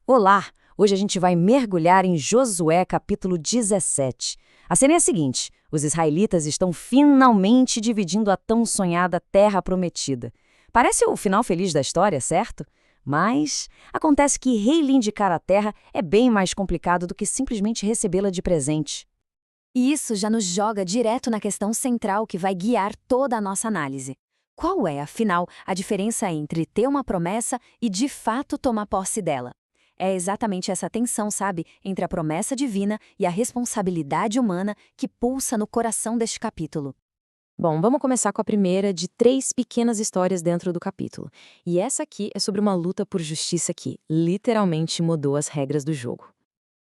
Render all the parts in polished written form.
Olá! Hoje a gente vai mergulhar em Josué capítulo 17. A cena é a seguinte: os israelitas estão finalmente dividindo a tão sonhada terra prometida. Parece o final feliz da história, certo? Mas acontece que reivindicar a terra é bem mais complicado do que simplesmente recebê-la de presente. E isso já nos joga direto na questão central que vai guiar toda a nossa análise. Qual é, afinal, a diferença entre ter uma promessa e de fato tomar posse dela? É exatamente essa tensão, sabe, entre a promessa divina e a responsabilidade humana que pulsa no coração deste capítulo. Bom, vamos começar com a primeira de três pequenas histórias dentro do capítulo. E essa aqui é sobre uma luta por justiça que literalmente mudou as regras do jogo.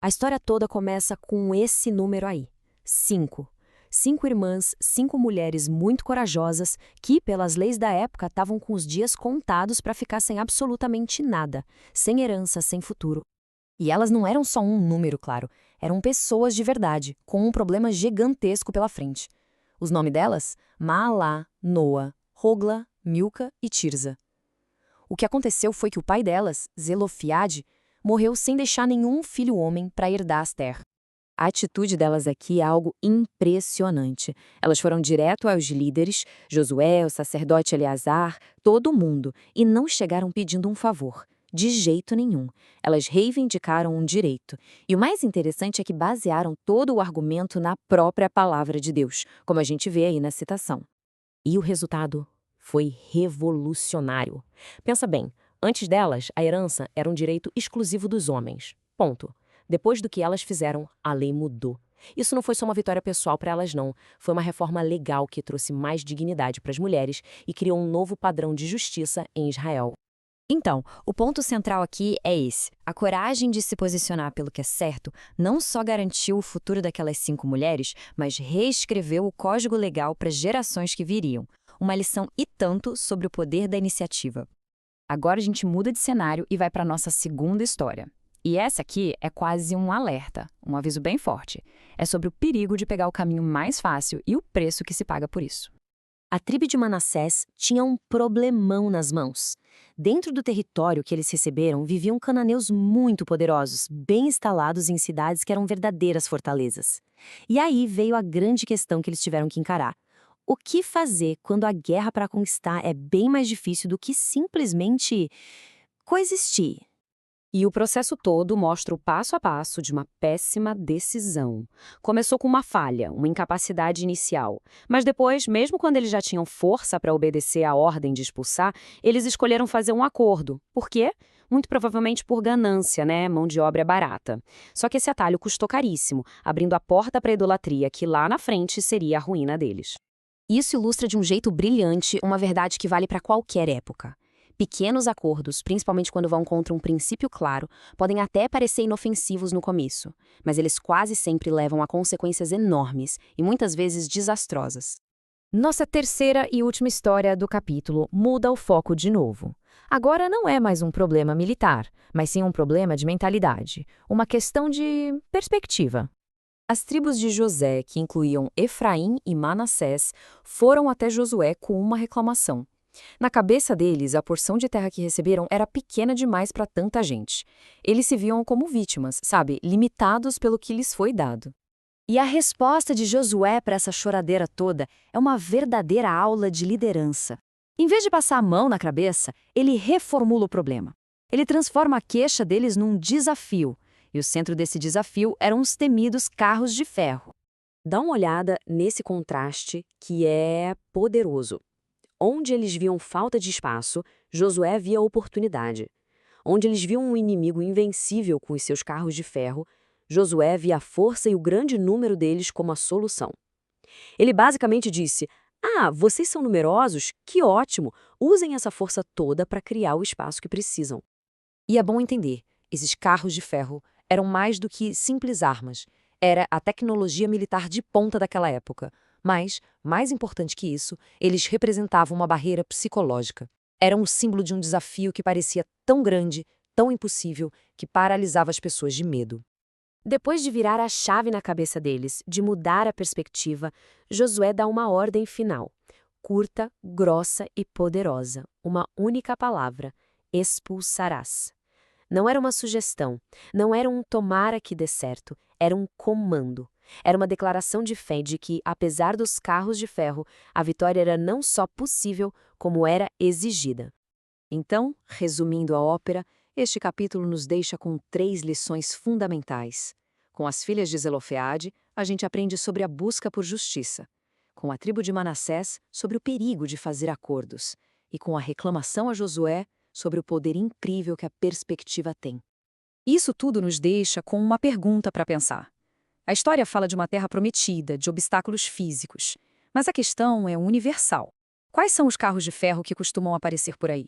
A história toda começa com esse número aí: 5. 5 irmãs, 5 mulheres muito corajosas que, pelas leis da época, estavam com os dias contados para ficar sem absolutamente nada, sem herança, sem futuro. E elas não eram só um número, claro, eram pessoas de verdade, com um problema gigantesco pela frente. Os nomes delas? Maalá, Noa, Hogla, Milca e Tirza. O que aconteceu foi que o pai delas, Zelofiade, morreu sem deixar nenhum filho homem para herdar as terras. A atitude delas aqui é algo impressionante. Elas foram direto aos líderes, Josué, o sacerdote Eleazar, todo mundo, e não chegaram pedindo um favor. De jeito nenhum. Elas reivindicaram um direito. E o mais interessante é que basearam todo o argumento na própria palavra de Deus, como a gente vê aí na citação. E o resultado foi revolucionário. Pensa bem, antes delas, a herança era um direito exclusivo dos homens. Ponto. Depois do que elas fizeram, a lei mudou. Isso não foi só uma vitória pessoal para elas, não. Foi uma reforma legal que trouxe mais dignidade para as mulheres e criou um novo padrão de justiça em Israel. Então, o ponto central aqui é esse. A coragem de se posicionar pelo que é certo não só garantiu o futuro daquelas 5 mulheres, mas reescreveu o código legal para as gerações que viriam. Uma lição e tanto sobre o poder da iniciativa. Agora a gente muda de cenário e vai para a nossa segunda história. E essa aqui é quase um alerta, um aviso bem forte. É sobre o perigo de pegar o caminho mais fácil e o preço que se paga por isso. A tribo de Manassés tinha um problemão nas mãos. Dentro do território que eles receberam viviam cananeus muito poderosos, bem instalados em cidades que eram verdadeiras fortalezas. E aí veio a grande questão que eles tiveram que encarar. O que fazer quando a guerra para conquistar é bem mais difícil do que simplesmente coexistir? E o processo todo mostra o passo a passo de uma péssima decisão. Começou com uma falha, uma incapacidade inicial. Mas depois, mesmo quando eles já tinham força para obedecer à ordem de expulsar, eles escolheram fazer um acordo. Por quê? Muito provavelmente por ganância, né? Mão de obra é barata. Só que esse atalho custou caríssimo, abrindo a porta para a idolatria, que lá na frente seria a ruína deles. Isso ilustra de um jeito brilhante uma verdade que vale para qualquer época. Pequenos acordos, principalmente quando vão contra um princípio claro, podem até parecer inofensivos no começo, mas eles quase sempre levam a consequências enormes e muitas vezes desastrosas. Nossa terceira e última história do capítulo muda o foco de novo. Agora não é mais um problema militar, mas sim um problema de mentalidade, uma questão de perspectiva. As tribos de José, que incluíam Efraim e Manassés, foram até Josué com uma reclamação. Na cabeça deles, a porção de terra que receberam era pequena demais para tanta gente. Eles se viam como vítimas, sabe, limitados pelo que lhes foi dado. E a resposta de Josué para essa choradeira toda é uma verdadeira aula de liderança. Em vez de passar a mão na cabeça, ele reformula o problema. Ele transforma a queixa deles num desafio, e o centro desse desafio eram os temidos carros de ferro. Dá uma olhada nesse contraste que é poderoso. Onde eles viam falta de espaço, Josué via oportunidade. Onde eles viam um inimigo invencível com os seus carros de ferro, Josué via a força e o grande número deles como a solução. Ele basicamente disse: "Ah, vocês são numerosos? Que ótimo! Usem essa força toda para criar o espaço que precisam." E é bom entender, esses carros de ferro eram mais do que simples armas. Era a tecnologia militar de ponta daquela época. Mas, mais importante que isso, eles representavam uma barreira psicológica. Eram um símbolo de um desafio que parecia tão grande, tão impossível, que paralisava as pessoas de medo. Depois de virar a chave na cabeça deles, de mudar a perspectiva, Josué dá uma ordem final. Curta, grossa e poderosa. Uma única palavra: expulsarás. Não era uma sugestão, não era um tomara que dê certo, era um comando. Era uma declaração de fé de que, apesar dos carros de ferro, a vitória era não só possível, como era exigida. Então, resumindo a ópera, este capítulo nos deixa com 3 lições fundamentais. Com as filhas de Zelofeade, a gente aprende sobre a busca por justiça. Com a tribo de Manassés, sobre o perigo de fazer acordos. E com a reclamação a Josué, sobre o poder incrível que a perspectiva tem. Isso tudo nos deixa com uma pergunta para pensar. A história fala de uma terra prometida, de obstáculos físicos. Mas a questão é universal. Quais são os carros de ferro que costumam aparecer por aí?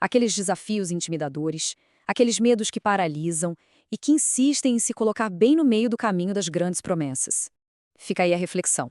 Aqueles desafios intimidadores, aqueles medos que paralisam e que insistem em se colocar bem no meio do caminho das grandes promessas. Fica aí a reflexão.